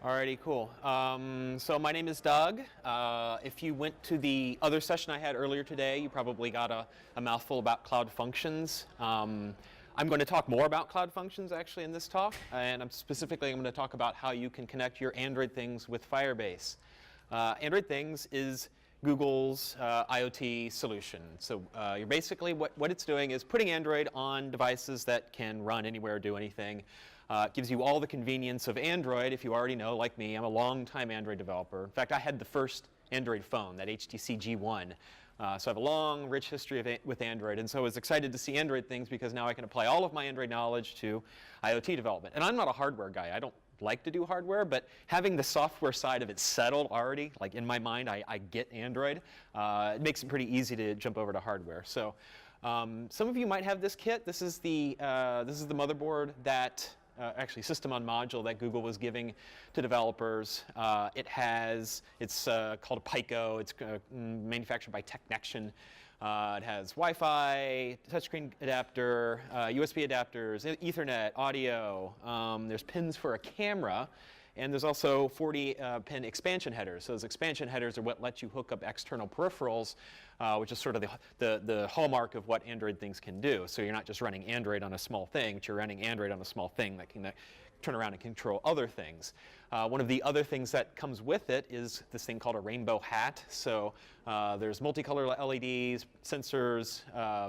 Alrighty, cool. So my name is Doug. If you went to the other session I had earlier today, you probably got a mouthful about Cloud Functions. I'm going to talk more about Cloud Functions actually in this talk, and I'm going to talk about how you can connect your Android things with Firebase. Android Things is Google's IoT solution. So you're basically, what it's doing is putting Android on devices that can run anywhere, do anything. It gives you all the convenience of Android. If you already know, like me, I'm a long-time Android developer. In fact, I had the first Android phone, that HTC G1. So I have a long, rich history with Android. And so I was excited to see Android Things because now I can apply all of my Android knowledge to IoT development. And I'm not a hardware guy. I don't like to do hardware, but having the software side of it settled already, like in my mind, I get Android, it makes it pretty easy to jump over to hardware. So some of you might have this kit. This is the motherboard that actually system on module that Google was giving to developers. It's called a Pico. It's manufactured by Technection. It has Wi-Fi, touchscreen adapter, USB adapters, Ethernet, audio. There's pins for a camera. And there's also 40-pin expansion headers. So those expansion headers are what let you hook up external peripherals, which is sort of the hallmark of what Android things can do. So you're not just running Android on a small thing, but you're running Android on a small thing that can turn around and control other things. One of the other things that comes with it is this thing called a rainbow hat. So there's multicolor LEDs, sensors,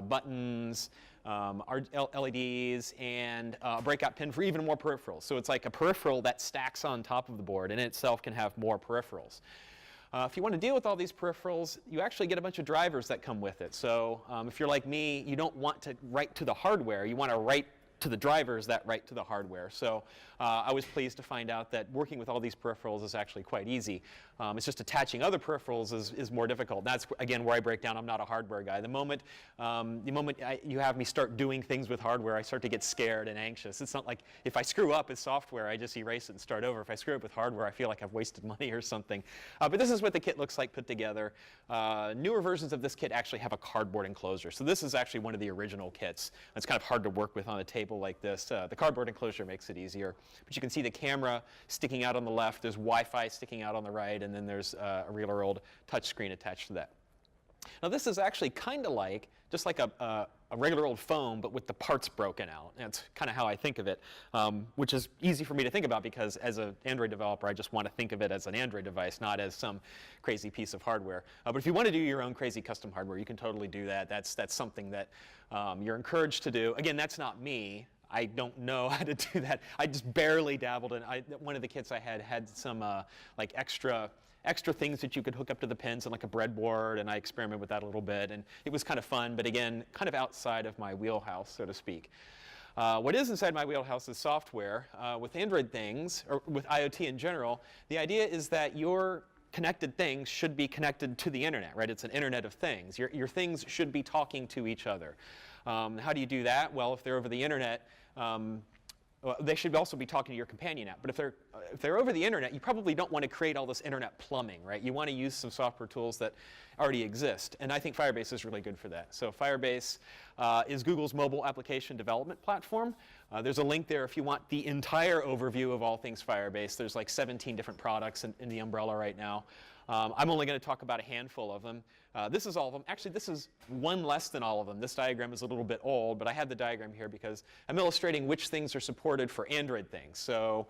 buttons, LEDs, and a breakout pin for even more peripherals. So it's like a peripheral that stacks on top of the board and in itself can have more peripherals. If you want to deal with all these peripherals, you actually get a bunch of drivers that come with it. So if you're like me, you don't want to write to the hardware. You want to write to the drivers that write to the hardware. So I was pleased to find out that working with all these peripherals is actually quite easy. It's just attaching other peripherals is more difficult. That's, again, where I break down. I'm not a hardware guy. The moment you have me start doing things with hardware, I start to get scared and anxious. It's not like if I screw up with software, I just erase it and start over. If I screw up with hardware, I feel like I've wasted money or something. But this is what the kit looks like put together. Newer versions of this kit actually have a cardboard enclosure. So this is actually one of the original kits. It's kind of hard to work with on a table like this. The cardboard enclosure makes it easier. But you can see the camera sticking out on the left. There's Wi-Fi sticking out on the right. And then there's a regular old touchscreen attached to that. Now this is actually kind of like, just like a regular old phone, but with the parts broken out. That's kind of how I think of it, which is easy for me to think about because as an Android developer, I just want to think of it as an Android device, not as some crazy piece of hardware. But if you want to do your own crazy custom hardware, you can totally do that. That's something that you're encouraged to do. Again, that's not me. I don't know how to do that. I just barely dabbled in. One of the kits I had some like extra things that you could hook up to the pins and like a breadboard, and I experimented with that a little bit, and it was kind of fun, but again, kind of outside of my wheelhouse, so to speak. What is inside my wheelhouse is software. With Android things, or with IoT in general, the idea is that your connected things should be connected to the internet, right? It's an internet of things. Your things should be talking to each other. How do you do that? Well, if they're over the internet, they should also be talking to your companion app. But if they're over the internet, you probably don't want to create all this internet plumbing, right? You want to use some software tools that already exist. And I think Firebase is really good for that. So Firebase is Google's mobile application development platform. There's a link there if you want the entire overview of all things Firebase. There's like 17 different products in the umbrella right now. I'm only going to talk about a handful of them. This is all of them. Actually, this is one less than all of them. This diagram is a little bit old, but I have the diagram here because I'm illustrating which things are supported for Android things. So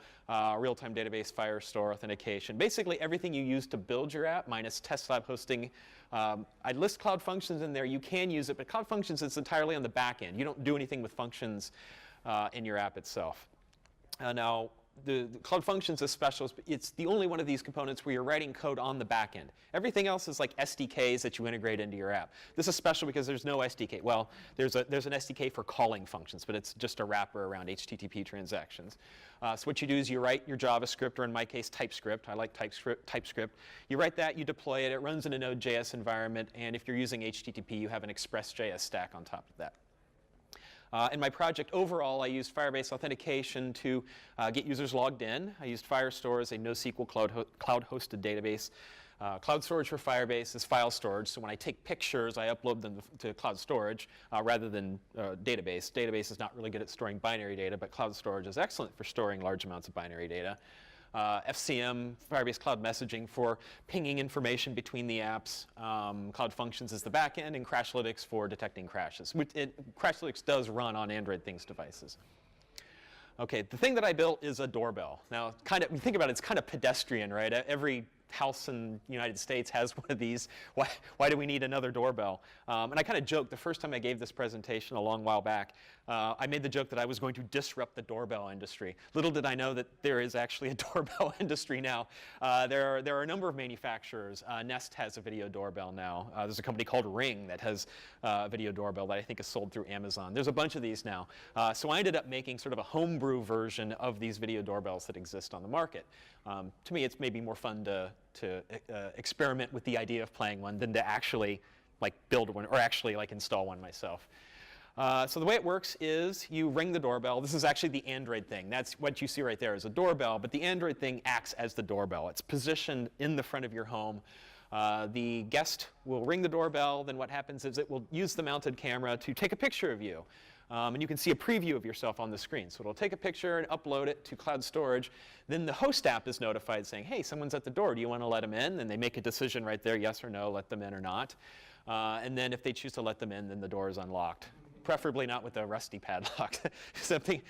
real-time database, Firestore, authentication, basically everything you use to build your app minus test lab hosting. I'd list Cloud Functions in there. You can use it, but Cloud Functions is entirely on the back end. You don't do anything with functions in your app itself. Now, the Cloud Functions is special. It's the only one of these components where you're writing code on the back end. Everything else is like SDKs that you integrate into your app. This is special because there's no SDK. Well, there's an SDK for calling functions, but it's just a wrapper around HTTP transactions. So what you do is you write your JavaScript, or in my case, TypeScript. I like TypeScript. You write that, you deploy it. It runs in a Node.js environment. And if you're using HTTP, you have an Express.js stack on top of that. In my project overall, I used Firebase authentication to get users logged in. I used Firestore as a NoSQL cloud-hosted database. Cloud storage for Firebase is file storage. So when I take pictures, I upload them to cloud storage rather than database. Database is not really good at storing binary data, but cloud storage is excellent for storing large amounts of binary data. FCM, Firebase Cloud Messaging, for pinging information between the apps. Cloud Functions is the backend, and Crashlytics for detecting crashes. Crashlytics does run on Android Things devices. Okay, the thing that I built is a doorbell. Now, when you think about it, it's kind of pedestrian, right? Every house in the United States has one of these. Why do we need another doorbell? And I kind of joked the first time I gave this presentation a long while back. I made the joke that I was going to disrupt the doorbell industry. Little did I know that there is actually a doorbell industry now. There are a number of manufacturers. Nest has a video doorbell now. There's a company called Ring that has a video doorbell that I think is sold through Amazon. There's a bunch of these now. So I ended up making sort of a homebrew version of these video doorbells that exist on the market. To me, it's maybe more fun to experiment with the idea of playing one than to actually build one or actually install one myself. So the way it works is you ring the doorbell. This is actually the Android thing. That's what you see right there is a doorbell, but the Android thing acts as the doorbell. It's positioned in the front of your home. The guest will ring the doorbell. Then what happens is it will use the mounted camera to take a picture of you. And you can see a preview of yourself on the screen. So it'll take a picture and upload it to cloud storage. Then the host app is notified saying, hey, someone's at the door. Do you want to let them in? And they make a decision right there, yes or no, let them in or not. And then if they choose to let them in, then the door is unlocked. Preferably not with a rusty padlock. something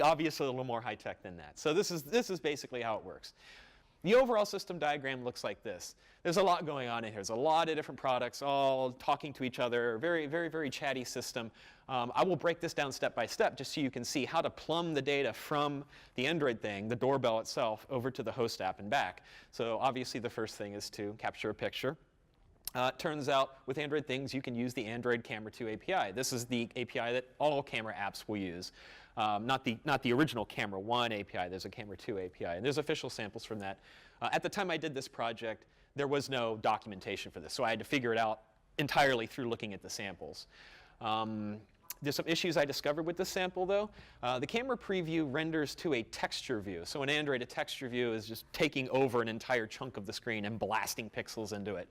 obviously a little more high-tech than that. So this is basically how it works. The overall system diagram looks like this. There's a lot going on in here. There's a lot of different products all talking to each other. Very, very, very chatty system. I will break this down step by step just so you can see how to plumb the data from the Android thing, the doorbell itself, over to the host app and back. So obviously the first thing is to capture a picture. It turns out with Android things, you can use the Android Camera 2 API. This is the API that all camera apps will use. Not the original Camera 1 API. There's a Camera 2 API. And there's official samples from that. At the time I did this project, there was no documentation for this. So I had to figure it out entirely through looking at the samples. There's some issues I discovered with this sample, though. The camera preview renders to a texture view. So in Android, a texture view is just taking over an entire chunk of the screen and blasting pixels into it.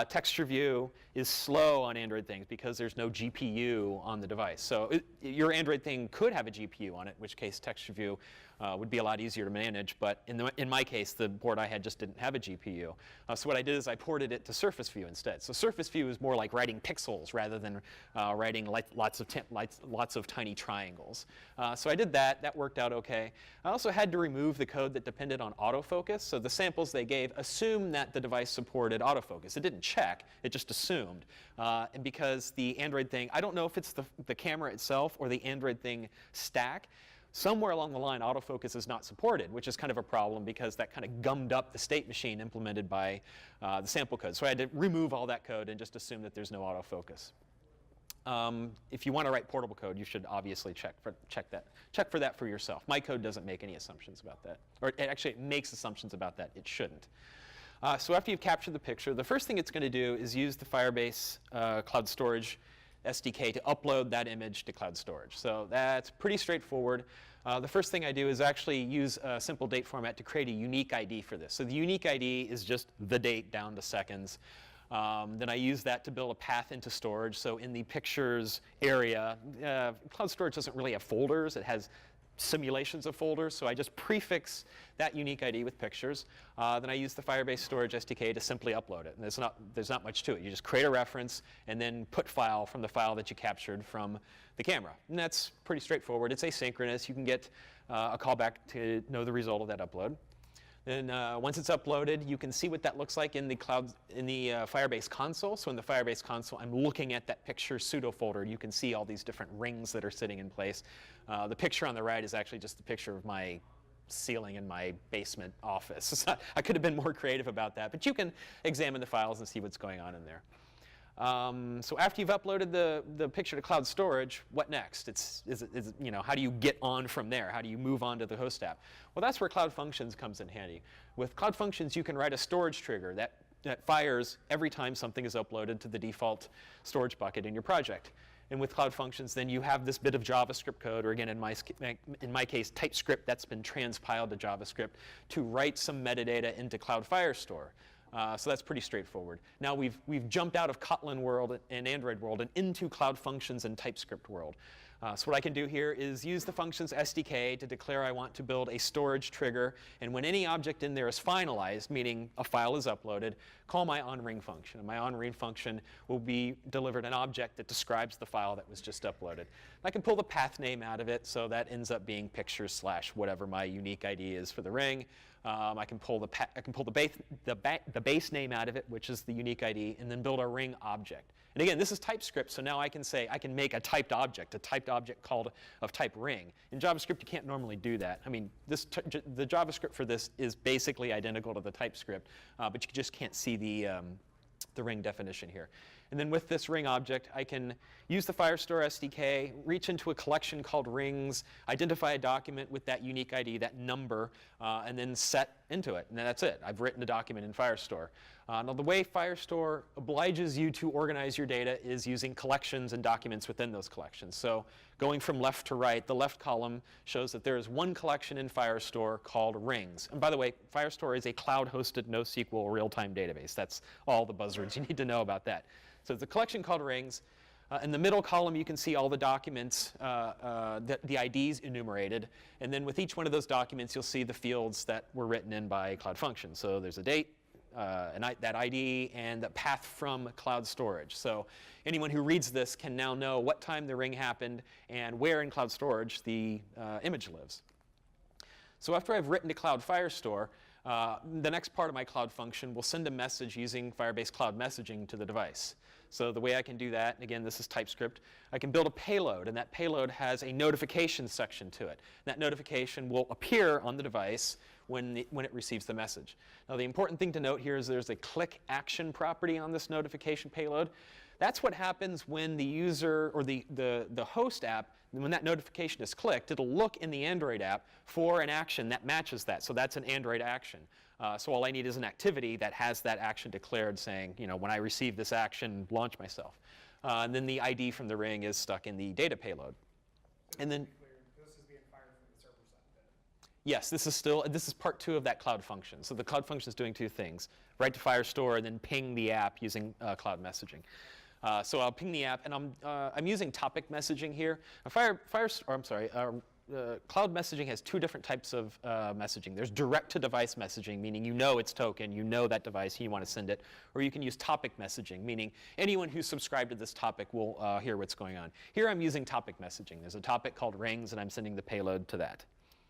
Texture view is slow on Android things because there's no GPU on the device. So your Android thing could have a GPU on it, in which case texture view would be a lot easier to manage. But in my case, the board I had just didn't have a GPU. So what I did is I ported it to Surface View instead. So Surface View is more like writing pixels rather than writing lots of tiny triangles. So I did that. That worked out OK. I also had to remove the code that depended on autofocus. So the samples they gave assumed that the device supported autofocus. It didn't check. It just assumed. And because the Android thing, I don't know if it's the camera itself or the Android thing stack. Somewhere along the line, autofocus is not supported, which is kind of a problem because that kind of gummed up the state machine implemented by the sample code. So I had to remove all that code and just assume that there's no autofocus. If you want to write portable code, you should obviously check for that for yourself. My code doesn't make any assumptions about that. Or it makes assumptions about that. It shouldn't. So after you've captured the picture, the first thing it's going to do is use the Firebase Cloud Storage SDK to upload that image to cloud storage. So that's pretty straightforward. The first thing I do is actually use a simple date format to create a unique ID for this. So the unique ID is just the date down to seconds. Then I use that to build a path into storage. So in the pictures area, cloud storage doesn't really have folders. It has simulations of folders. So I just prefix that unique ID with pictures. Then I use the Firebase Storage SDK to simply upload it. And there's not much to it. You just create a reference and then put file from the file that you captured from the camera. And that's pretty straightforward. It's asynchronous. You can get a callback to know the result of that upload. Then once it's uploaded, you can see what that looks like in the Firebase console. So in the Firebase console, I'm looking at that picture pseudo folder. You can see all these different rings that are sitting in place. The picture on the right is actually just the picture of my ceiling in my basement office. I could have been more creative about that, but you can examine the files and see what's going on in there. So after you've uploaded the picture to cloud storage, what next? How do you get on from there? How do you move on to the host app? Well, that's where Cloud Functions comes in handy. With Cloud Functions, you can write a storage trigger that fires every time something is uploaded to the default storage bucket in your project. And with Cloud Functions, then you have this bit of JavaScript code, or again, in my case, TypeScript that's been transpiled to JavaScript to write some metadata into Cloud Firestore. So that's pretty straightforward. Now we've jumped out of Kotlin world and Android world and into Cloud Functions and TypeScript world. So what I can do here is use the functions SDK to declare I want to build a storage trigger. And when any object in there is finalized, meaning a file is uploaded, call my onRing function. And my onRing function will be delivered an object that describes the file that was just uploaded. I can pull the path name out of it, so that ends up being pictures / whatever my unique ID is for the ring. I can pull the base name out of it, which is the unique ID, and then build a ring object. And again, this is TypeScript, so now I can say I can make a typed object called of type ring. In JavaScript, you can't normally do that. I mean, the JavaScript for this is basically identical to the TypeScript, but you just can't see the ring definition here. And then with this ring object, I can use the Firestore SDK, reach into a collection called rings, identify a document with that unique ID, that number, and then set into it. And then that's it. I've written a document in Firestore. Now, the way Firestore obliges you to organize your data is using collections and documents within those collections. So going from left to right, the left column shows that there is one collection in Firestore called rings. And by the way, Firestore is a cloud-hosted NoSQL real-time database. That's all the buzzwords you need to know about that. So it's a collection called rings. In the middle column, you can see all the documents, the IDs enumerated. And then with each one of those documents, you'll see the fields that were written in by Cloud Function. So there's a date, that ID, and the path from cloud storage. So anyone who reads this can now know what time the ring happened and where in cloud storage the image lives. So after I've written to Cloud Firestore, the next part of my Cloud Function will send a message using Firebase Cloud Messaging to the device. So the way I can do that, and again, this is TypeScript, I can build a payload, and that payload has a notification section to it. That notification will appear on the device when it receives the message. Now, the important thing to note here is there's a click action property on this notification payload. That's what happens when the user or the host app, when that notification is clicked, it'll look in the Android app for an action that matches that. So that's an Android action. So all I need is an activity that has that action declared saying, when I receive this action, launch myself. And then the ID from the ring is stuck in the data payload. And then, this is being fired from the server side. yes, this is part 2 of that Cloud Function. So the Cloud Function is doing 2 things: write to Firestore and then ping the app using Cloud Messaging. So I'll ping the app, and I'm using topic messaging here. Cloud Messaging has 2 different types of messaging. There's direct-to-device messaging, meaning you know its token, you know that device, you want to send it. Or you can use topic messaging, meaning anyone who's subscribed to this topic will hear what's going on. Here I'm using topic messaging. There's a topic called rings, and I'm sending the payload to that.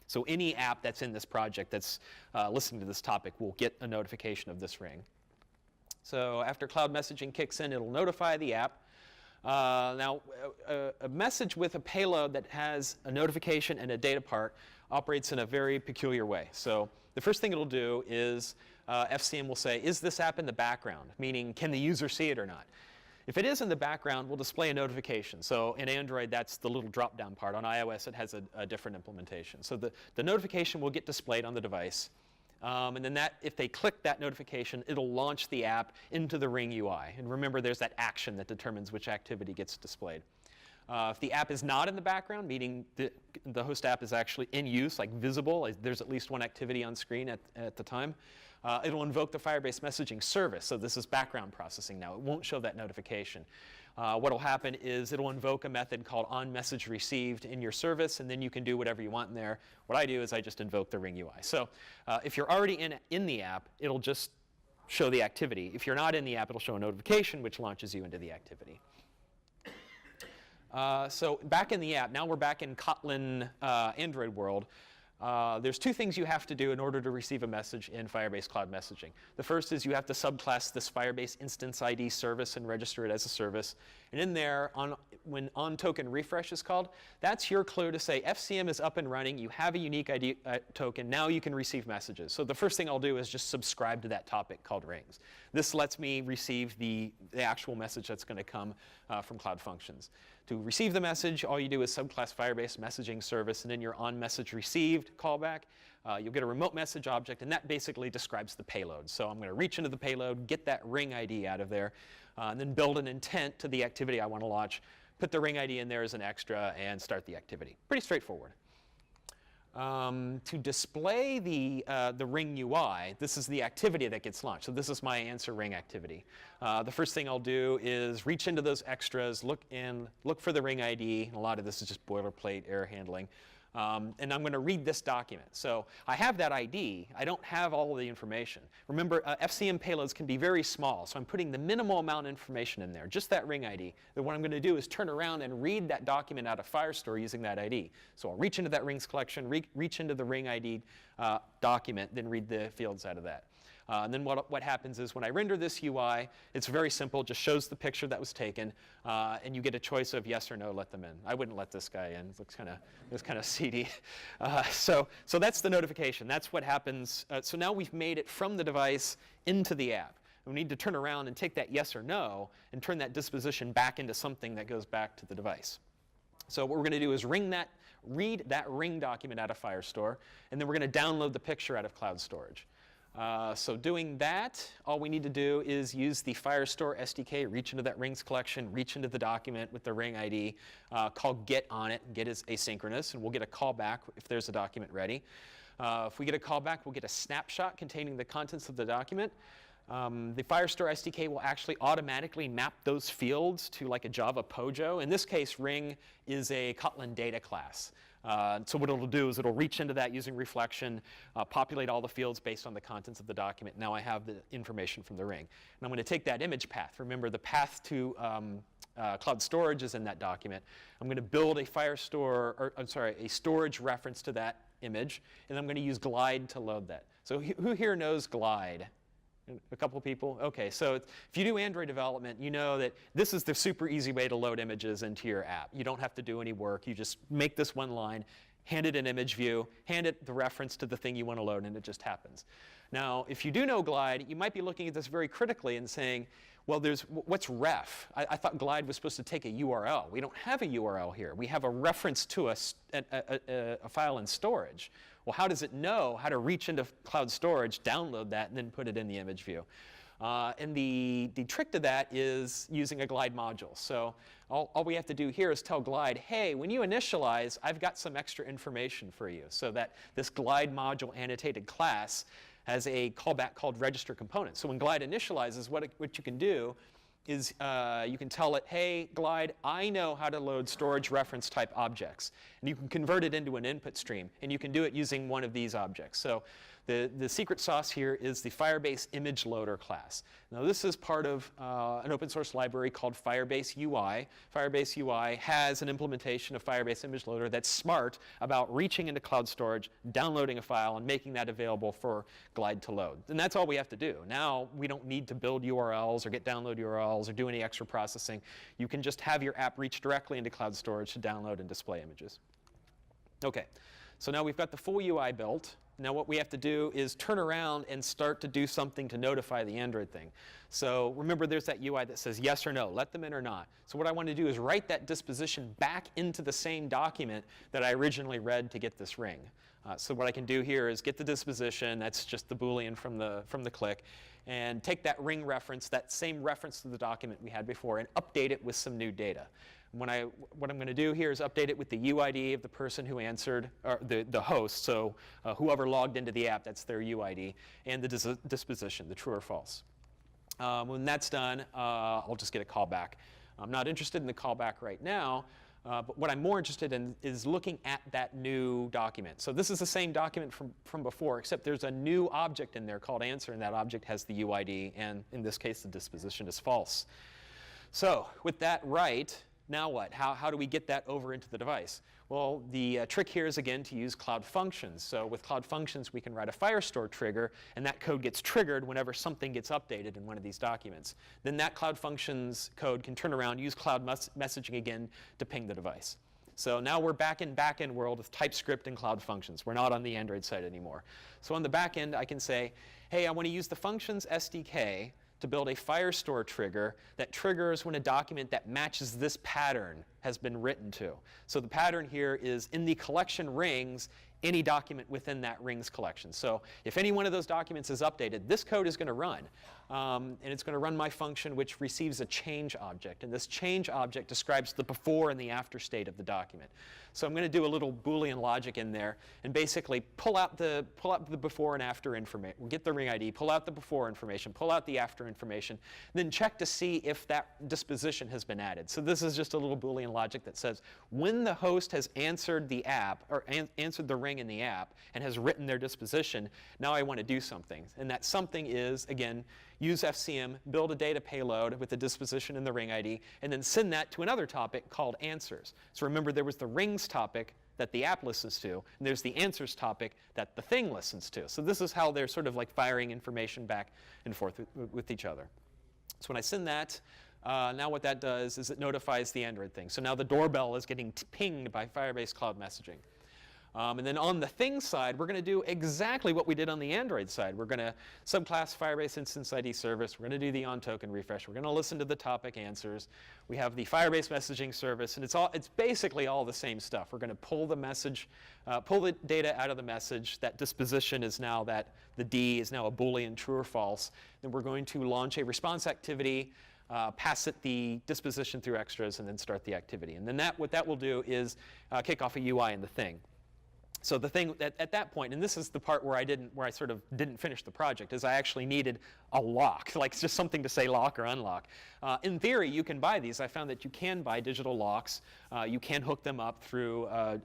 So any app that's in this project that's listening to this topic will get a notification of this ring. So after Cloud Messaging kicks in, it'll notify the app. Now, a message with a payload that has a notification and a data part operates in a very peculiar way. So the first thing it'll do is FCM will say, is this app in the background? Meaning, can the user see it or not? If it is in the background, we'll display a notification. So in Android, that's the little drop-down part. On iOS, it has a different implementation. So the notification will get displayed on the device. And then if they click that notification, it'll launch the app into the Ring UI. And remember, there's that action that determines which activity gets displayed. If the app is not in the background, meaning the host app is actually in use, like visible, there's at least one activity on screen at the time, it'll invoke the Firebase messaging service. So this is background processing now. It won't show that notification. What will happen is it'll invoke a method called onMessageReceived in your service, and then you can do whatever you want in there. What I do is I just invoke the Ring UI. So if you're already in the app, it'll just show the activity. If you're not in the app, it'll show a notification, which launches you into the activity. So back in the app, now we're back in Kotlin Android world. There's 2 things you have to do in order to receive a message in Firebase Cloud Messaging. The first is you have to subclass this Firebase Instance ID service and register it as a service. And in there, when onToken refresh is called, that's your clue to say FCM is up and running, you have a unique ID token, now you can receive messages. So the first thing I'll do is just subscribe to that topic called rings. This lets me receive the actual message that's going to come from Cloud Functions. To receive the message, all you do is subclass Firebase messaging service, and then your onMessageReceived callback. You'll get a remote message object, and that basically describes the payload. So I'm going to reach into the payload, get that ring ID out of there, and then build an intent to the activity I want to launch, put the ring ID in there as an extra, and start the activity. Pretty straightforward. To display the Ring UI, this is the activity that gets launched. So this is my answer ring activity. The first thing I'll do is reach into those extras, look for the ring ID. And a lot of this is just boilerplate error handling. And I'm going to read this document. So I have that ID. I don't have all of the information. Remember, FCM payloads can be very small, so I'm putting the minimal amount of information in there, just that ring ID. Then what I'm going to do is turn around and read that document out of Firestore using that ID. So I'll reach into that rings collection, reach into the ring ID document, then read the fields out of that. And then what happens is when I render this UI, it's very simple, just shows the picture that was taken, and you get a choice of yes or no, let them in. I wouldn't let this guy in. It looks kind of seedy. So that's the notification. That's what happens. So now we've made it from the device into the app. We need to turn around and take that yes or no and turn that disposition back into something that goes back to the device. So what we're going to do is read that ring document out of Firestore, and then we're going to download the picture out of cloud storage. So doing that, all we need to do is use the Firestore SDK, reach into that rings collection, reach into the document with the ring ID, call get on it. Get is asynchronous, and we'll get a callback if there's a document ready. If we get a callback, we'll get a snapshot containing the contents of the document. The Firestore SDK will actually automatically map those fields to like a Java POJO. In this case, ring is a Kotlin data class. So what it'll do is it'll reach into that using reflection, populate all the fields based on the contents of the document. Now I have the information from the ring. And I'm going to take that image path. Remember, the path to cloud storage is in that document. I'm going to build a a storage reference to that image, and I'm going to use glide to load that. So who here knows glide? A couple of people? OK, so if you do Android development, you know that this is the super easy way to load images into your app. You don't have to do any work. You just make this one line, hand it an image view, hand it the reference to the thing you want to load, and it just happens. Now, if you do know glide, you might be looking at this very critically and saying, well, what's ref? I thought glide was supposed to take a URL. We don't have a URL here. We have a reference to a file in storage. Well, how does it know how to reach into cloud storage, download that, and then put it in the image view? And the trick to that is using a glide module. So all we have to do here is tell glide, hey, when you initialize, I've got some extra information for you. So that this glide module annotated class has a callback called register component. So when glide initializes, what you can do is you can tell it, hey, glide, I know how to load storage reference type objects. And you can convert it into an input stream. And you can do it using one of these objects. So the secret sauce here is the Firebase image loader class. Now this is part of an open source library called Firebase UI. Firebase UI has an implementation of Firebase image loader that's smart about reaching into cloud storage, downloading a file, and making that available for glide to load. And that's all we have to do. Now we don't need to build URLs or get download URLs or do any extra processing. You can just have your app reach directly into cloud storage to download and display images. OK, so now we've got the full UI built. Now what we have to do is turn around and start to do something to notify the Android thing. So remember, there's that UI that says yes or no, let them in or not. So what I want to do is write that disposition back into the same document that I originally read to get this ring. So what I can do here is get the disposition, that's just the Boolean from the click, and take that ring reference, that same reference to the document we had before, and update it with some new data. What I'm going to do here is update it with the UID of the person who answered, or the host, so whoever logged into the app, that's their UID, and the disposition, the true or false. When that's done, I'll just get a callback. I'm not interested in the callback right now, but what I'm more interested in is looking at that new document. So this is the same document from before, except there's a new object in there called answer, and that object has the UID, and in this case, the disposition is false. So with that right, now what? How do we get that over into the device? Well, the trick here is, again, to use Cloud Functions. So with Cloud Functions, we can write a Firestore trigger, and that code gets triggered whenever something gets updated in one of these documents. Then that Cloud Functions code can turn around, use Cloud Messaging again to ping the device. So now we're back in back-end world with TypeScript and Cloud Functions. We're not on the Android side anymore. So on the back end, I can say, hey, I want to use the Functions SDK to build a Firestore trigger that triggers when a document that matches this pattern has been written to. So the pattern here is in the collection rings, any document within that rings collection. So if any one of those documents is updated, this code is going to run. And it's going to run my function, which receives a change object. And this change object describes the before and the after state of the document. So I'm going to do a little Boolean logic in there and basically pull out the before and after information. Get the ring ID, pull out the before information, pull out the after information, then check to see if that disposition has been added. So this is just a little Boolean logic that says when the host has answered the app, or answered the ring in the app, and has written their disposition, now I want to do something. And that something is, again, use FCM, build a data payload with the disposition and the ring ID, and then send that to another topic called answers. So remember, there was the rings topic that the app listens to, and there's the answers topic that the thing listens to. So this is how they're sort of like firing information back and forth with each other. So when I send that, now what that does is it notifies the Android thing. So now the doorbell is getting pinged by Firebase Cloud Messaging. And then on the thing side, we're going to do exactly what we did on the Android side. We're going to subclass Firebase Instance ID service. We're going to do the onToken refresh. We're going to listen to the topic answers. We have the Firebase messaging service, and it's basically all the same stuff. We're going to pull the message, pull the data out of the message. That disposition is now that the D is now a Boolean true or false. Then we're going to launch a response activity, pass it the disposition through extras, and then start the activity. And then what that will do is kick off a UI in the thing. So the thing at that point, and this is the part where I sort of didn't finish the project, is I actually needed a lock, like just something to say lock or unlock. In theory, you can buy these. I found that you can buy digital locks. You can hook them up through a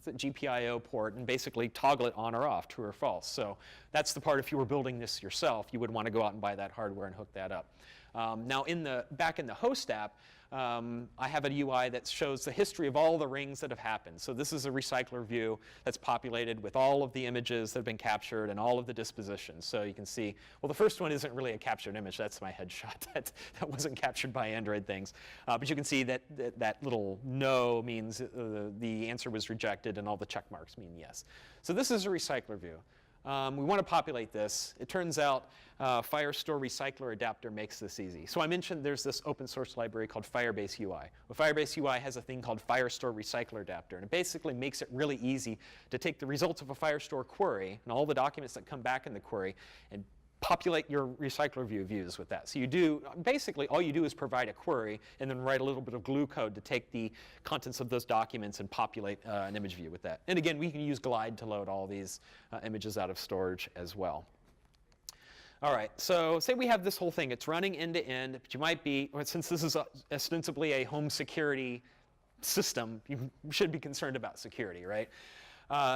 GPIO port and basically toggle it on or off, true or false. So that's the part, if you were building this yourself, you would want to go out and buy that hardware and hook that up. Now back in the host app, I have a UI that shows the history of all the rings that have happened. So this is a recycler view that's populated with all of the images that have been captured and all of the dispositions. So you can see, well, the first one isn't really a captured image. That's my headshot. That wasn't captured by Android things. But you can see that that little no means the answer was rejected, and all the check marks mean yes. So this is a recycler view. We want to populate this. It turns out Firestore Recycler Adapter makes this easy. So I mentioned there's this open source library called Firebase UI. Well, Firebase UI has a thing called Firestore Recycler Adapter, and it basically makes it really easy to take the results of a Firestore query and all the documents that come back in the query and populate your recycler views with that. So you do, basically all you do is provide a query and then write a little bit of glue code to take the contents of those documents and populate an image view with that. And again, we can use Glide to load all these images out of storage as well. All right, so say we have this whole thing. It's running end to end, but you might be, since this is ostensibly a home security system, you should be concerned about security, right?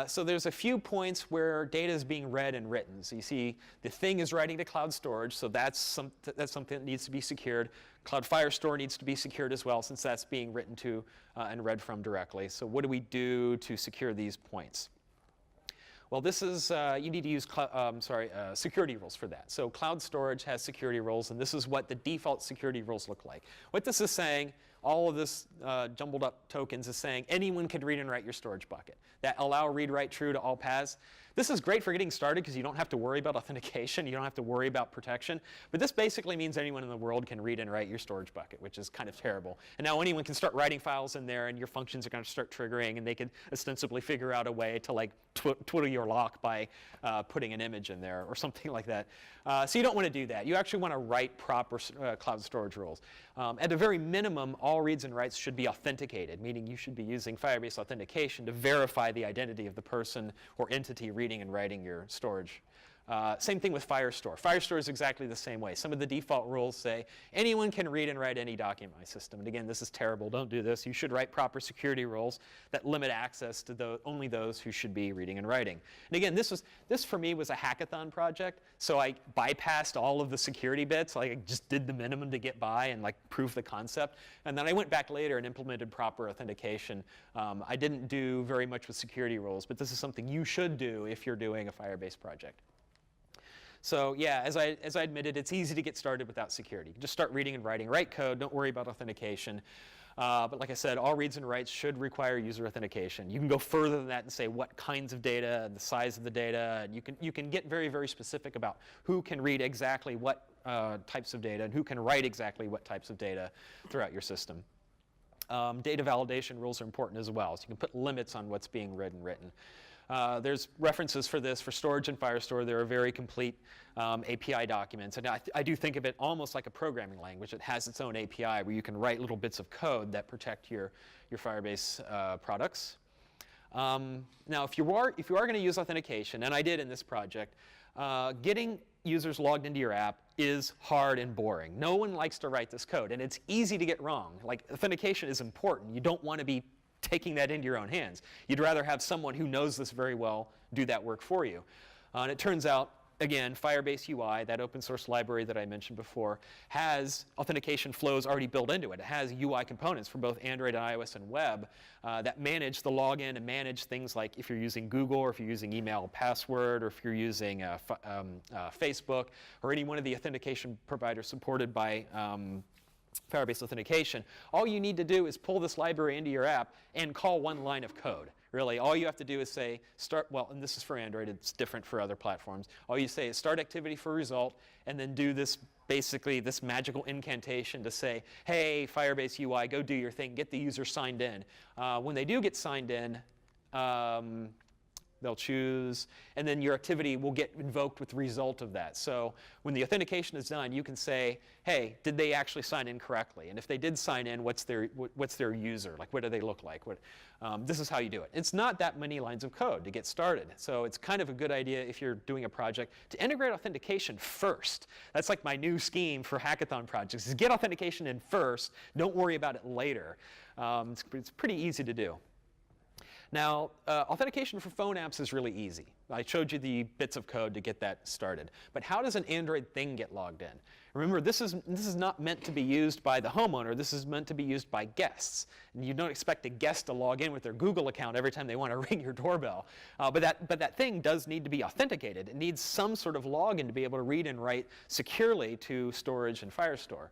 So there's a few points where data is being read and written. So you see the thing is writing to cloud storage, so that's something that needs to be secured. Cloud Firestore needs to be secured as well, since that's being written to and read from directly. So what do we do to secure these points? Well, this is, you need to use security rules for that. So cloud storage has security rules, and this is what the default security rules look like. What this is saying, all of this jumbled up tokens is saying anyone can read and write your storage bucket. That allow read write true to all paths. This is great for getting started because you don't have to worry about authentication. You don't have to worry about protection. But this basically means anyone in the world can read and write your storage bucket, which is kind of terrible. And now anyone can start writing files in there, and your functions are going to start triggering, and they can ostensibly figure out a way to like twiddle your lock by putting an image in there or something like that. So you don't want to do that. You actually want to write proper cloud storage rules. At a very minimum, all reads and writes should be authenticated, meaning you should be using Firebase authentication to verify the identity of the person or entity reading and writing your storage. Same thing with Firestore. Firestore is exactly the same way. Some of the default rules say anyone can read and write any document in my system. And again, this is terrible. Don't do this. You should write proper security rules that limit access to only those who should be reading and writing. And again, this for me was a hackathon project. So I bypassed all of the security bits. Like I just did the minimum to get by and like prove the concept. And then I went back later and implemented proper authentication. I didn't do very much with security rules, but this is something you should do if you're doing a Firebase project. So yeah, as I admitted, it's easy to get started without security. You just start reading and writing, write code, don't worry about authentication. But like I said, all reads and writes should require user authentication. You can go further than that and say what kinds of data and the size of the data. And you can get very, very specific about who can read exactly what types of data and who can write exactly what types of data throughout your system. Data validation rules are important as well, so you can put limits on what's being read and written. There's references for this for storage and Firestore. There are very complete API documents. And I do think of it almost like a programming language. It has its own API where you can write little bits of code that protect your Firebase products. Now, if you are going to use authentication, and I did in this project, getting users logged into your app is hard and boring. No one likes to write this code, and it's easy to get wrong. Like, authentication is important. You don't want to be taking that into your own hands. You'd rather have someone who knows this very well do that work for you. And it turns out, again, Firebase UI, that open source library that I mentioned before, has authentication flows already built into it. It has UI components for both Android and iOS and web that manage the login and manage things like if you're using Google, or if you're using email password, or if you're using Facebook, or any one of the authentication providers supported by Firebase authentication. All you need to do is pull this library into your app and call one line of code. Really, all you have to do is say start, well, and this is for Android, it's different for other platforms. All you say is start activity for result, and then do this, basically this magical incantation to say, hey, Firebase UI, go do your thing, get the user signed in. When they do get signed in, they'll choose, and then your activity will get invoked with the result of that. So when the authentication is done, you can say, hey, did they actually sign in correctly? And if they did sign in, what's their user? Like, what do they look like? This is how you do it. It's not that many lines of code to get started. So it's kind of a good idea if you're doing a project to integrate authentication first. That's like my new scheme for hackathon projects, is get authentication in first. Don't worry about it later. It's pretty easy to do. Now, authentication for phone apps is really easy. I showed you the bits of code to get that started. But how does an Android thing get logged in? Remember, this is not meant to be used by the homeowner. This is meant to be used by guests. And you don't expect a guest to log in with their Google account every time they want to ring your doorbell. But that thing does need to be authenticated. It needs some sort of login to be able to read and write securely to storage and Firestore.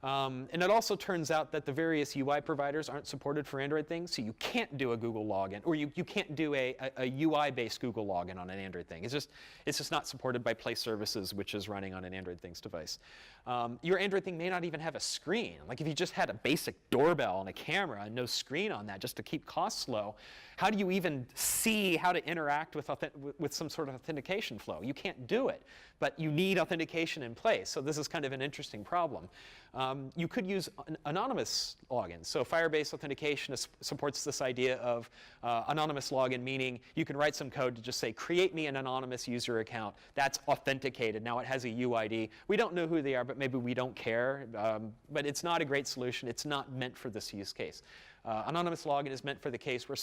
And it also turns out that the various UI providers aren't supported for Android things, so you can't do a Google login, or you can't do a UI-based Google login on an Android thing. It's just not supported by Play Services, which is running on an Android things device. Your Android thing may not even have a screen. Like if you just had a basic doorbell and a camera and no screen on that just to keep costs low, how do you even see how to interact with some sort of authentication flow? You can't do it, but you need authentication in place. So this is kind of an interesting problem. You could use anonymous logins. So Firebase authentication supports this idea of anonymous login, meaning you can write some code to just say, create me an anonymous user account. That's authenticated. Now it has a UID. We don't know who they are, but maybe we don't care. But it's not a great solution. It's not meant for this use case. Anonymous login is meant for the case where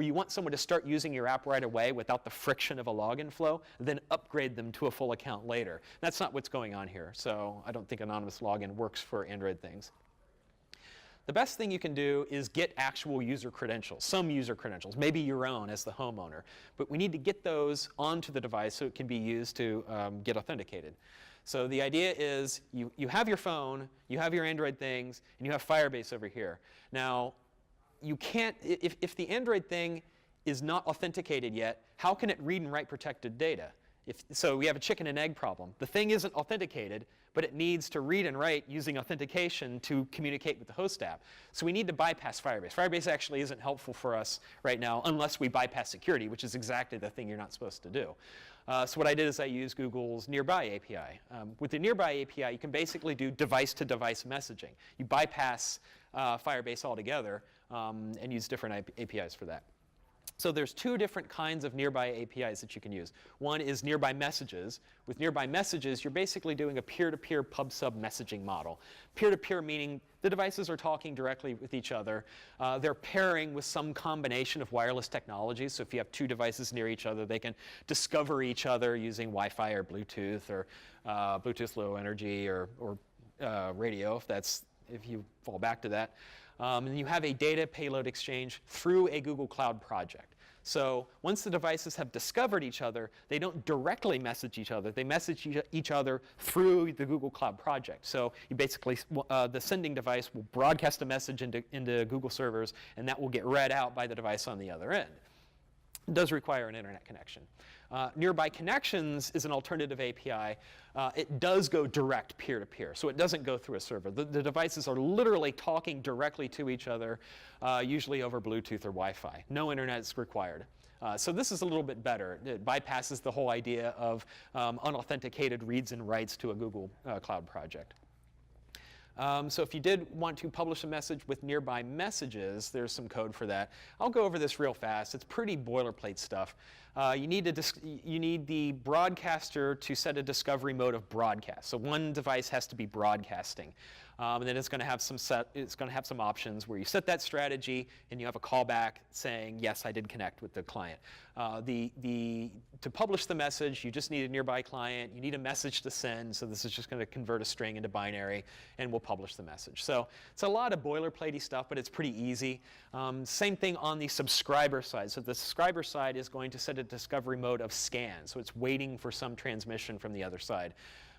you want someone to start using your app right away without the friction of a login flow, then upgrade them to a full account later. That's not what's going on here. So I don't think anonymous login works for Android things. The best thing you can do is get actual user credentials, some user credentials, maybe your own as the homeowner. But we need to get those onto the device so it can be used to get authenticated. So the idea is you have your phone, you have your Android things, and you have Firebase over here. Now, you can't, if the Android thing is not authenticated yet, how can it read and write protected data? So we have a chicken and egg problem. The thing isn't authenticated, but it needs to read and write using authentication to communicate with the host app. So we need to bypass Firebase. Firebase actually isn't helpful for us right now unless we bypass security, which is exactly the thing you're not supposed to do. So what I did is I used Google's Nearby API. With the Nearby API, you can basically do device-to-device messaging. You bypass Firebase altogether and use different APIs for that. So there's two different kinds of Nearby APIs that you can use. One is Nearby Messages. With Nearby Messages, you're basically doing a peer-to-peer pub-sub messaging model. Peer-to-peer meaning the devices are talking directly with each other. They're pairing with some combination of wireless technologies. So if you have two devices near each other, they can discover each other using Wi-Fi or Bluetooth or Bluetooth Low Energy or radio, if you fall back to that. And you have a data payload exchange through a Google Cloud project. So once the devices have discovered each other, they don't directly message each other. They message each other through the Google Cloud project. So you basically, the sending device will broadcast a message into Google servers, and that will get read out by the device on the other end. does require an internet connection. Nearby Connections is an alternative API. It does go direct peer-to-peer, so it doesn't go through a server. The devices are literally talking directly to each other, usually over Bluetooth or Wi-Fi. No internet is required. So this is a little bit better. It bypasses the whole idea of unauthenticated reads and writes to a Google Cloud project. So if you did want to publish a message with nearby messages, there's some code for that. I'll go over this real fast. It's pretty boilerplate stuff. You need the broadcaster to set a discovery mode of broadcast. So one device has to be broadcasting. And then it's going to have some options where you set that strategy and you have a callback saying, yes, I did connect with the client. To publish the message, you just need a nearby client. You need a message to send. So this is just going to convert a string into binary, and we'll publish the message. So it's a lot of boilerplatey stuff, but it's pretty easy. Same thing on the subscriber side. So the subscriber side is going to set a discovery mode of scan. So it's waiting for some transmission from the other side.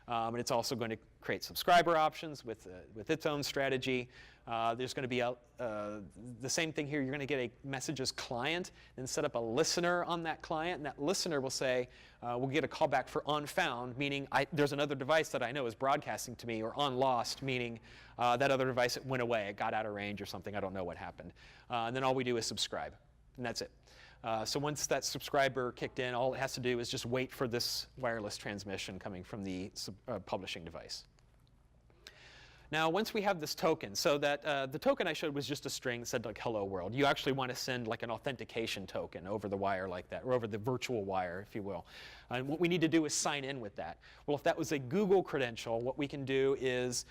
And it's also going to create subscriber options with its own strategy. There's going to be the same thing here. You're going to get a messages client and set up a listener on that client. And that listener will say, we'll get a callback for unfound, meaning there's another device that I know is broadcasting to me, or unlost, meaning that other device, it went away. It got out of range or something. I don't know what happened. And then all we do is subscribe. And that's it. So once that subscriber kicked in, all it has to do is just wait for this wireless transmission coming from the publishing device. Now, once we have this token, so that the token I showed was just a string that said like hello world. You actually want to send like an authentication token over the wire like that, or over the virtual wire, if you will. And what we need to do is sign in with that. Well, if that was a Google credential, what we can do is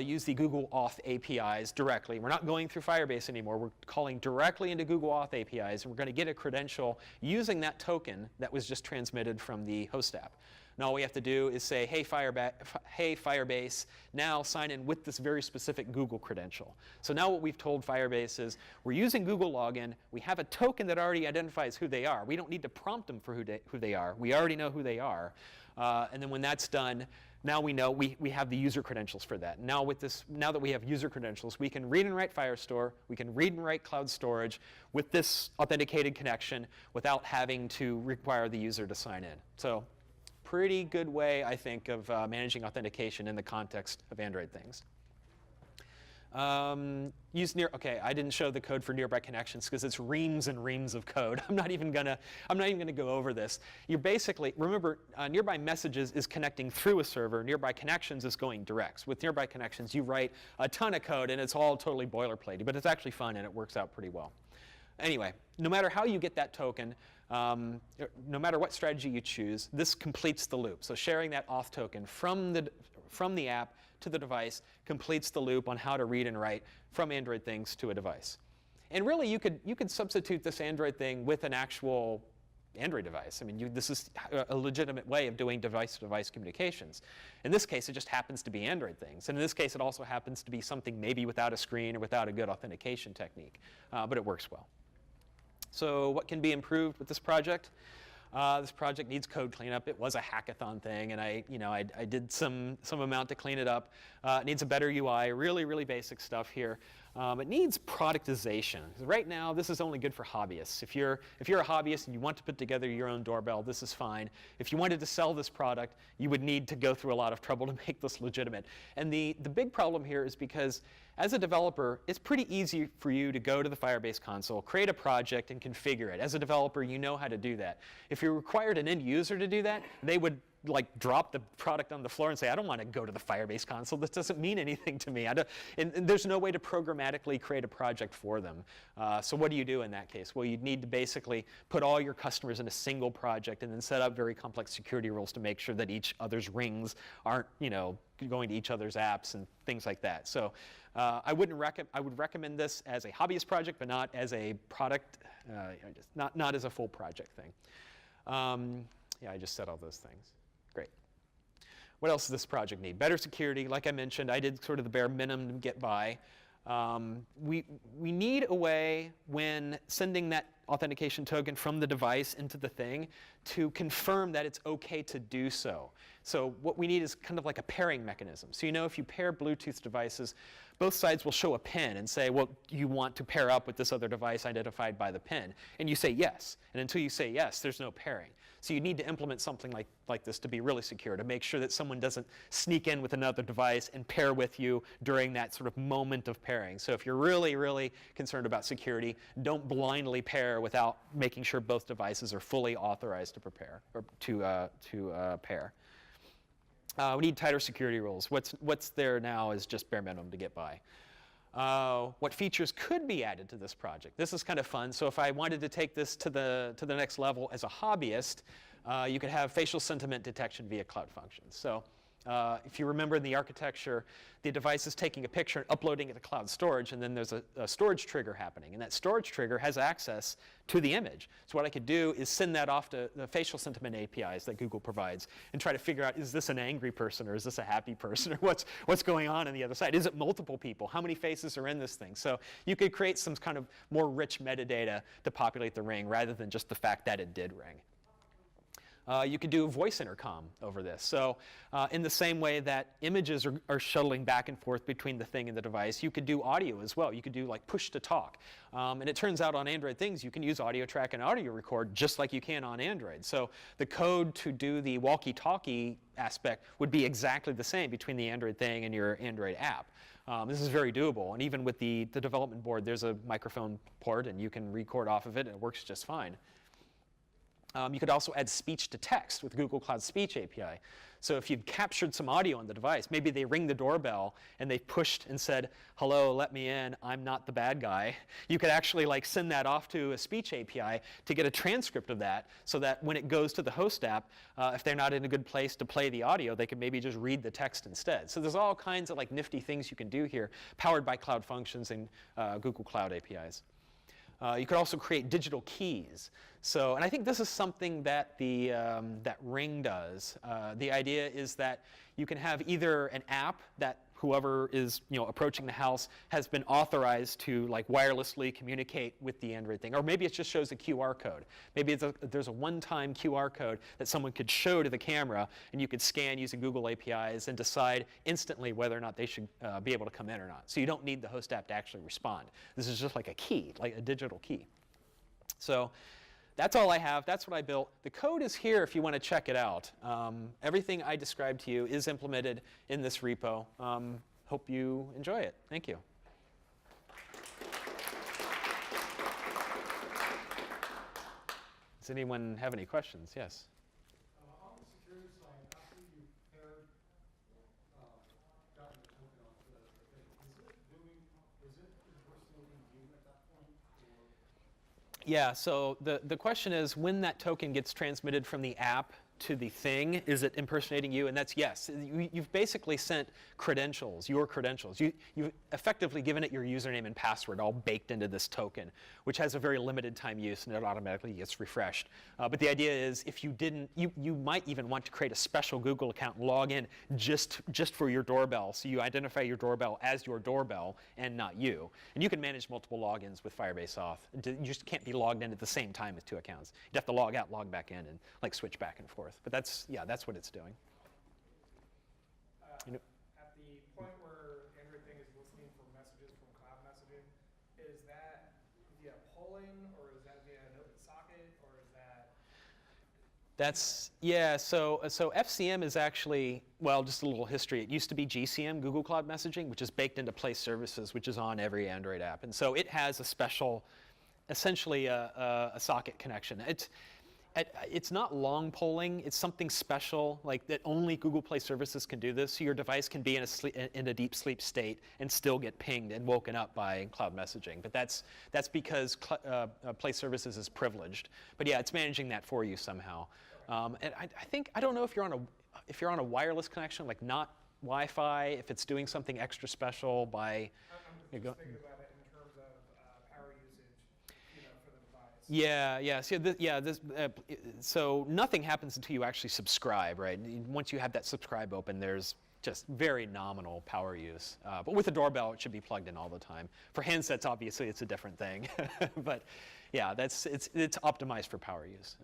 use the Google Auth APIs directly. We're not going through Firebase anymore. We're calling directly into Google Auth APIs, and we're going to get a credential using that token that was just transmitted from the host app. And all we have to do is say, hey, Firebase, now sign in with this very specific Google credential. So now what we've told Firebase is we're using Google login. We have a token that already identifies who they are. We don't need to prompt them for who they are. We already know who they are. And then when that's done, now we know we have the user credentials for that. Now that we have user credentials, we can read and write Firestore. We can read and write cloud storage with this authenticated connection without having to require the user to sign in. So pretty good way, I think, of managing authentication in the context of Android things. Okay, I didn't show the code for nearby connections because it's reams and reams of code. I'm not even gonna go over this. You're basically, remember, nearby messages is connecting through a server. Nearby connections is going direct. With nearby connections, you write a ton of code and it's all totally boilerplatey, but it's actually fun and it works out pretty well. Anyway, no matter how you get that token, no matter what strategy you choose, this completes the loop. So sharing that auth token from the app to the device completes the loop on how to read and write from Android things to a device. And really, you could substitute this Android thing with an actual Android device. I mean, this is a legitimate way of doing device-to-device communications. In this case, it just happens to be Android things. And in this case, it also happens to be something maybe without a screen or without a good authentication technique. But it works well. So what can be improved with this project? This project needs code cleanup. It was a hackathon thing, and I did some amount to clean it up. It needs a better UI, really, really basic stuff here. It needs productization. Right now, this is only good for hobbyists. If you're a hobbyist and you want to put together your own doorbell, this is fine. If you wanted to sell this product, you would need to go through a lot of trouble to make this legitimate. And the big problem here is because as a developer, it's pretty easy for you to go to the Firebase console, create a project, and configure it. As a developer, you know how to do that. If you required an end user to do that, they would drop the product on the floor and say, I don't want to go to the Firebase console. This doesn't mean anything to me. And there's no way to programmatically create a project for them. So what do you do in that case? Well, you'd need to basically put all your customers in a single project and then set up very complex security rules to make sure that each other's rings aren't, going to each other's apps and things like that. So I would recommend this as a hobbyist project, but not as a product, not as a full project thing. Yeah, I just said all those things. Great. What else does this project need? Better security. Like I mentioned, I did sort of the bare minimum to get by. We need a way when sending that authentication token from the device into the thing to confirm that it's OK to do so. So what we need is kind of like a pairing mechanism. So if you pair Bluetooth devices, both sides will show a pin and say, well, you want to pair up with this other device identified by the pin. And you say yes. And until you say yes, there's no pairing. So you need to implement something like this to be really secure, to make sure that someone doesn't sneak in with another device and pair with you during that sort of moment of pairing. So if you're really, really concerned about security, don't blindly pair without making sure both devices are fully authorized to prepare or to pair. We need tighter security rules. What's there now is just bare minimum to get by. What features could be added to this project? This is kind of fun. So if I wanted to take this to the next level as a hobbyist, you could have facial sentiment detection via Cloud Functions. So if you remember in the architecture, the device is taking a picture and uploading it to cloud storage, and then there's a storage trigger happening. And that storage trigger has access to the image. So what I could do is send that off to the facial sentiment APIs that Google provides and try to figure out, is this an angry person or is this a happy person, or what's going on the other side? Is it multiple people? How many faces are in this thing? So you could create some kind of more rich metadata to populate the ring rather than just the fact that it did ring. You could do a voice intercom over this. So in the same way that images are shuttling back and forth between the thing and the device, you could do audio as well. You could do like push to talk. And it turns out on Android things, you can use audio track and audio record just like you can on Android. So the code to do the walkie-talkie aspect would be exactly the same between the Android thing and your Android app. This is very doable. And even with the development board, there's a microphone port, and you can record off of it, and it works just fine. You could also add speech to text with Google Cloud Speech API. So if you'd captured some audio on the device, maybe they ring the doorbell and they pushed and said, hello, let me in, I'm not the bad guy. You could actually send that off to a speech API to get a transcript of that so that when it goes to the host app, if they're not in a good place to play the audio, they could maybe just read the text instead. So there's all kinds of nifty things you can do here powered by Cloud Functions and Google Cloud APIs. You could also create digital keys. So, and I think this is something that that Ring does. The idea is that you can have either an app that whoever is approaching the house has been authorized to wirelessly communicate with the Android thing, or maybe it just shows a QR code. Maybe there's a one-time QR code that someone could show to the camera, and you could scan using Google APIs and decide instantly whether or not they should be able to come in or not. So you don't need the host app to actually respond. This is just like a key, like a digital key. So that's all I have. That's what I built. The code is here if you want to check it out. Everything I described to you is implemented in this repo. Hope you enjoy it. Thank you. Does anyone have any questions? Yes. On the security side, after you paired, gotten the token off the thing, is it impersonating you at that point? Or? Yeah, so the question is, when that token gets transmitted from the app to the thing, is it impersonating you? And that's yes. You've basically sent credentials, your credentials. You've effectively given it your username and password all baked into this token, which has a very limited time use, and it automatically gets refreshed. But the idea is, if you didn't, you might even want to create a special Google account and log in just for your doorbell. So you identify your doorbell as your doorbell and not you. And you can manage multiple logins with Firebase auth. You just can't be logged in at the same time with two accounts. You'd have to log out, log back in, and switch back and forth. But that's what it's doing. At the point where Android thing is listening for messages from cloud messaging, is that via polling, or is that via an open socket, or is that? That's, yeah, so FCM is actually, well, just a little history. It used to be GCM, Google Cloud Messaging, which is baked into Place Services, which is on every Android app. And so it has a special, essentially a socket connection. It's not long polling. It's something special, like that only Google Play Services can do this. So your device can be in a deep sleep state and still get pinged and woken up by cloud messaging. But that's because Play Services is privileged. But yeah, it's managing that for you somehow. And I don't know if you're on a wireless connection, like not Wi-Fi, if it's doing something extra special by. I'm just thinking about it in terms of power usage, for the device. Yeah. So nothing happens until you actually subscribe, right? Once you have that subscribe open, there's just very nominal power use. But with a doorbell, it should be plugged in all the time. For handsets, obviously, it's a different thing. But Yeah, it's optimized for power use.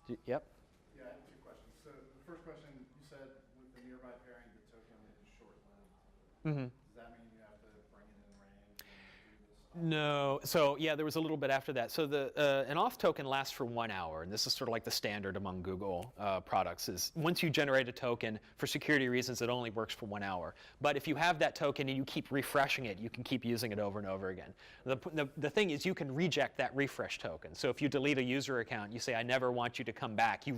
Yep. Yeah, I have two questions. So the first question, you said with the nearby pairing, the token is short-lived. Mm-hmm. Does that mean you have to bring it in range and do this? No. So yeah, there was a little bit after that. So an auth token lasts for 1 hour, and this is sort of like the standard among Google products. Is once you generate a token, for security reasons, it only works for 1 hour. But if you have that token and you keep refreshing it, you can keep using it over and over again. The thing is, you can reject that refresh token. So if you delete a user account, you say, I never want you to come back. You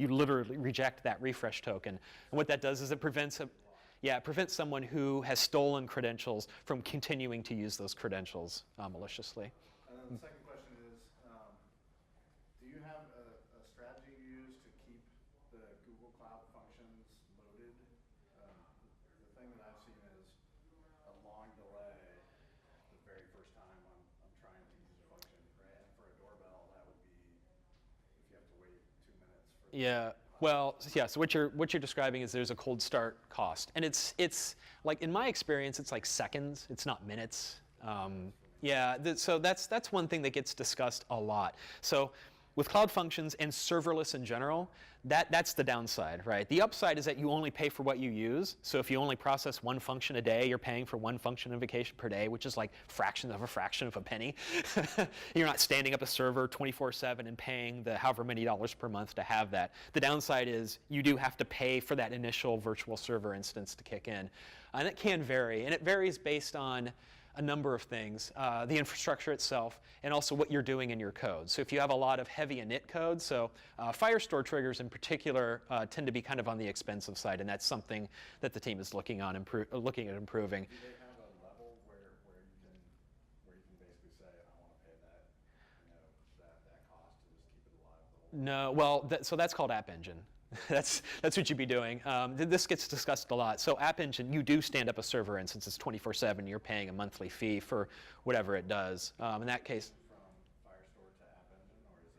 literally reject that refresh token. And what that does is it prevents someone who has stolen credentials from continuing to use those credentials maliciously. And then the second question is, do you have a strategy you use to keep the Google Cloud functions loaded? The thing that I've seen is a long delay the very first time I'm trying to use a function. Right? And for a doorbell, that would be if you have to wait 2 minutes for Yeah. Well, yeah. So what you're describing is there's a cold start cost, and it's like in my experience, it's like seconds. It's not minutes. So that's one thing that gets discussed a lot. So with Cloud Functions and serverless in general, that's the downside, right? The upside is that you only pay for what you use. So if you only process one function a day, you're paying for one function invocation per day, which is like fraction of a penny. You're not standing up a server 24/7 and paying the however many dollars per month to have that. The downside is you do have to pay for that initial virtual server instance to kick in. And it can vary, and it varies based on a number of things, the infrastructure itself, and also what you're doing in your code. So if you have a lot of heavy init code, so Firestore triggers in particular tend to be kind of on the expensive side, and that's something that the team is looking at improving. Do they have a level where you can basically say, I want to pay that, that cost to just keep it alive the whole No, well, so that's called App Engine. That's what you'd be doing. This gets discussed a lot. So App Engine, you do stand up a server instance. It's 24/7. You're paying a monthly fee for whatever it does. In that case, from Firestore to App Engine, or is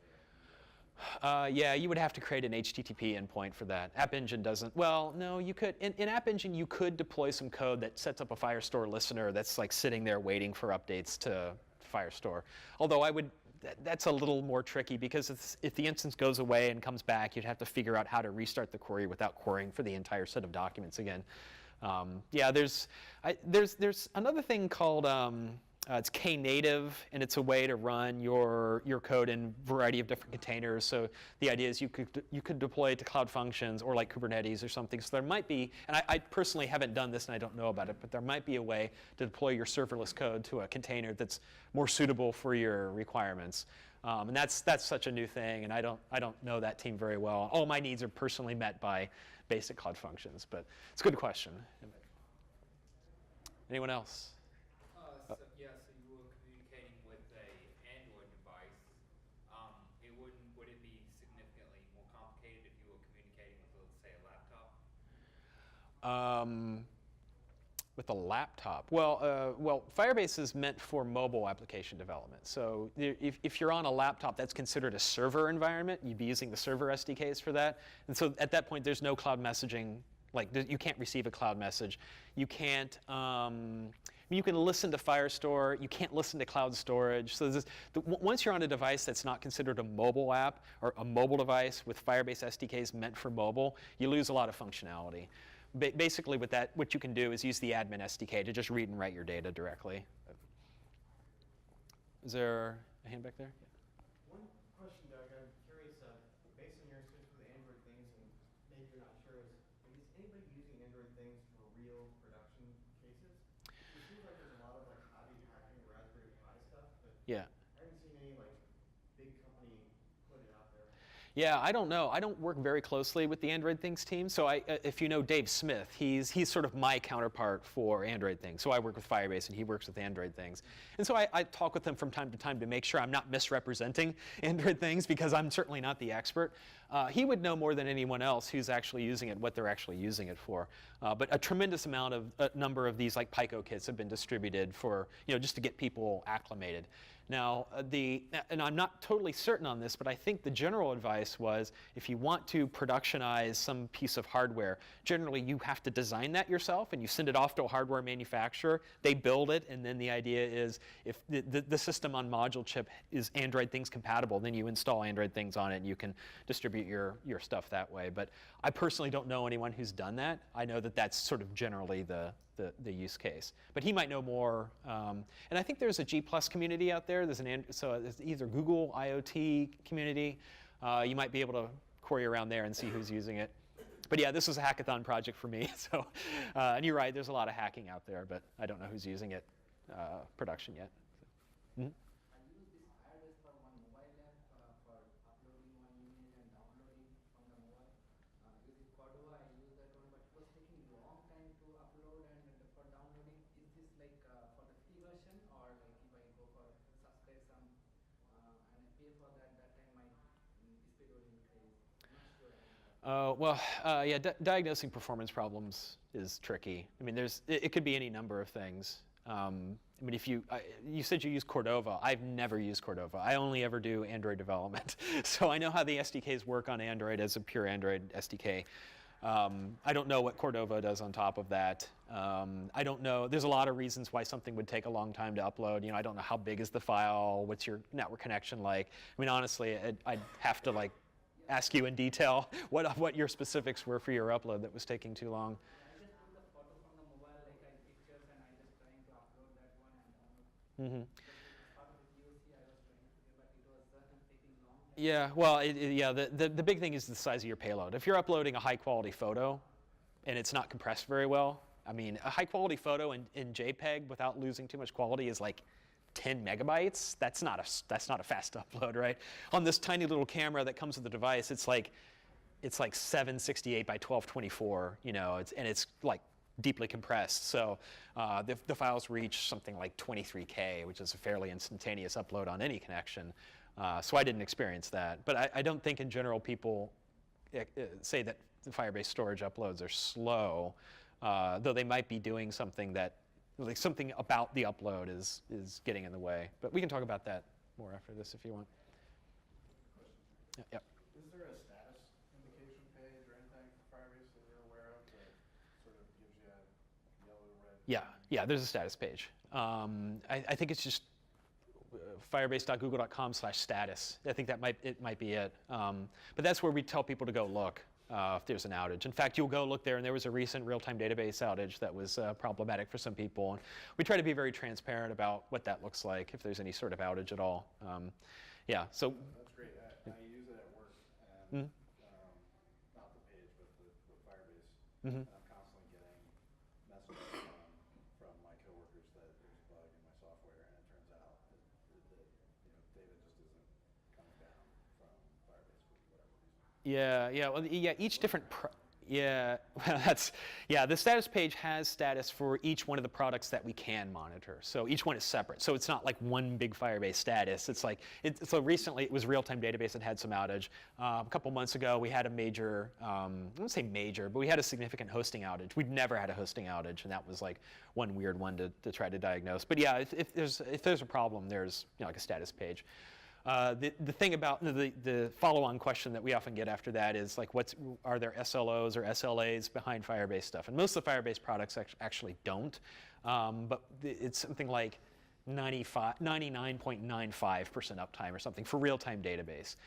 it? yeah, you would have to create an HTTP endpoint for that. App Engine doesn't. Well, no, you could. In App Engine, you could deploy some code that sets up a Firestore listener that's like sitting there waiting for updates to Firestore. Although that's a little more tricky because if the instance goes away and comes back, you'd have to figure out how to restart the query without querying for the entire set of documents again. Yeah, there's another thing called it's Knative, and it's a way to run your code in a variety of different containers. So the idea is you could deploy it to Cloud Functions or like Kubernetes or something. So there might be, and I personally haven't done this and I don't know about it, but there might be a way to deploy your serverless code to a container that's more suitable for your requirements. And that's such a new thing, and I don't know that team very well. All my needs are personally met by basic Cloud Functions, but it's a good question. Anyone else? So you were communicating with a Android device. Would it be significantly more complicated if you were communicating with, let's say, a laptop? With a laptop. Well, Firebase is meant for mobile application development. So if you're on a laptop, that's considered a server environment. You'd be using the server SDKs for that. And so at that point, there's no cloud messaging. Like you can't receive a cloud message. You can't. You can listen to Firestore. You can't listen to cloud storage. So once you're on a device that's not considered a mobile app or a mobile device with Firebase SDKs meant for mobile, you lose a lot of functionality. Basically, with that, what you can do is use the admin SDK to just read and write your data directly. Is there a hand back there? One question, Doug. I'm curious, based on your experience with Android things, and maybe you're not sure, is anybody using Android things for real production cases? It seems like there's a lot of like hobby hacking Raspberry Pi stuff, but Yeah. I haven't seen any like big company put it out there. Yeah, I don't know. I don't work very closely with the Android Things team. So if you know Dave Smith, he's sort of my counterpart for Android Things. So I work with Firebase and he works with Android Things. And so I talk with him from time to time to make sure I'm not misrepresenting Android Things because I'm certainly not the expert. He would know more than anyone else who's actually using it, what they're actually using it for. But a tremendous number of these like Pico kits have been distributed for, just to get people acclimated. Now, and I'm not totally certain on this, but I think the general advice was if you want to productionize some piece of hardware, generally you have to design that yourself and you send it off to a hardware manufacturer. They build it, and then the idea is if the system on module chip is Android Things compatible, then you install Android Things on it and you can distribute your stuff that way. But I personally don't know anyone who's done that. I know that that's sort of generally the use case. But he might know more. And I think there's a G+ community out there. There's either Google IoT community. You might be able to query around there and see who's using it. But yeah, this was a hackathon project for me. So, and you're right, there's a lot of hacking out there, but I don't know who's using it production yet. Mm-hmm. I use this Firebase for one mobile app for uploading one image and downloading from the mobile. Using Cordova, I use that one, but it was taking a long time to upload and for downloading. Is this like for the free version, or like if I go for subscribe some and I pay for that, that time my speed will increase? I'm not sure. Well, yeah, diagnosing performance problems is tricky. I mean, it could be any number of things. I mean, you said you use Cordova. I've never used Cordova. I only ever do Android development. So I know how the SDKs work on Android as a pure Android SDK. I don't know what Cordova does on top of that. I don't know. There's a lot of reasons why something would take a long time to upload. You know, I don't know how big is the file. What's your network connection like? I mean, honestly, I'd have to like ask you in detail what your specifics were for your upload that was taking too long. I just took the photo from the mobile, like I pictures, and I just trying to upload that one and download. Mm-hmm. Part of the POC I was trying to do, but it was taking long. Yeah, well, the big thing is the size of your payload. If you're uploading a high-quality photo and it's not compressed very well, I mean, a high-quality photo in JPEG without losing too much quality is like 10 megabytes. That's not a fast upload, right? On this tiny little camera that comes with the device, it's like 768 by 1224, you know, it's like deeply compressed. So the files reach something like 23K, which is a fairly instantaneous upload on any connection. So I didn't experience that. But I don't think in general people say that the Firebase storage uploads are slow, though they might be doing something that, like something about the upload is getting in the way. But we can talk about that more after this if you want. Yep. Is there a status indication page or anything for Firebase that you're aware of that sort of gives you a yellow, red? Yeah, there's a status page. I think it's just firebase.google.com/status. I think it might be it. But that's where we tell people to go look if there's an outage. In fact, you'll go look there, and there was a recent real-time database outage that was problematic for some people. And we try to be very transparent about what that looks like if there's any sort of outage at all. Yeah, so. That's great. I use it at work, and not the page, but the Firebase. Mm-hmm. And I'm constantly getting messages from my coworkers that there's a bug in my software, and it turns out that data just isn't coming down from Firebase for whatever reason. Well, each different. The status page has status for each one of the products that we can monitor. So each one is separate. So it's not like one big Firebase status. It's like, so recently it was real-time database that had some outage. A couple months ago we had a major, I won't say major, but we had a significant hosting outage. We'd never had a hosting outage, and that was like one weird one to try to diagnose. But yeah, if there's a problem, there's like a status page. The thing about the follow-on question that we often get after that is like, are there SLOs or SLAs behind Firebase stuff? And most of the Firebase products actually don't, but it's something like 99.95% uptime or something for real-time database.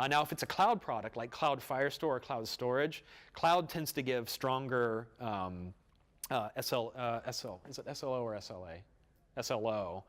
Now, if it's a cloud product like Cloud Firestore or Cloud Storage, cloud tends to give stronger is it SLO or SLA? SLO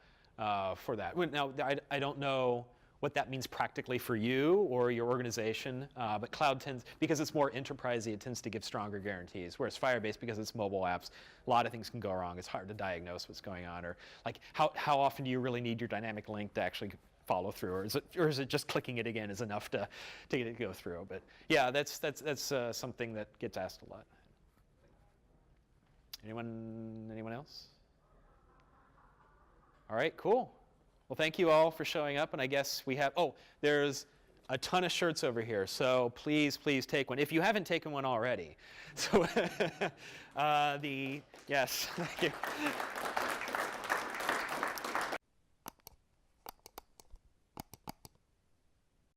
for that. Now, I don't know what that means practically for you or your organization, but cloud tends, because it's more enterprisey, it tends to give stronger guarantees, whereas Firebase, because it's mobile apps, a lot of things can go wrong. It's hard to diagnose what's going on, or like how often do you really need your dynamic link to actually follow through, or is it just clicking it again is enough to get it to go through? But yeah, that's something that gets asked a lot. Anyone else? All right, cool. Well, thank you all for showing up, and I guess we have, there's a ton of shirts over here, so please take one, if you haven't taken one already. So, yes, thank you.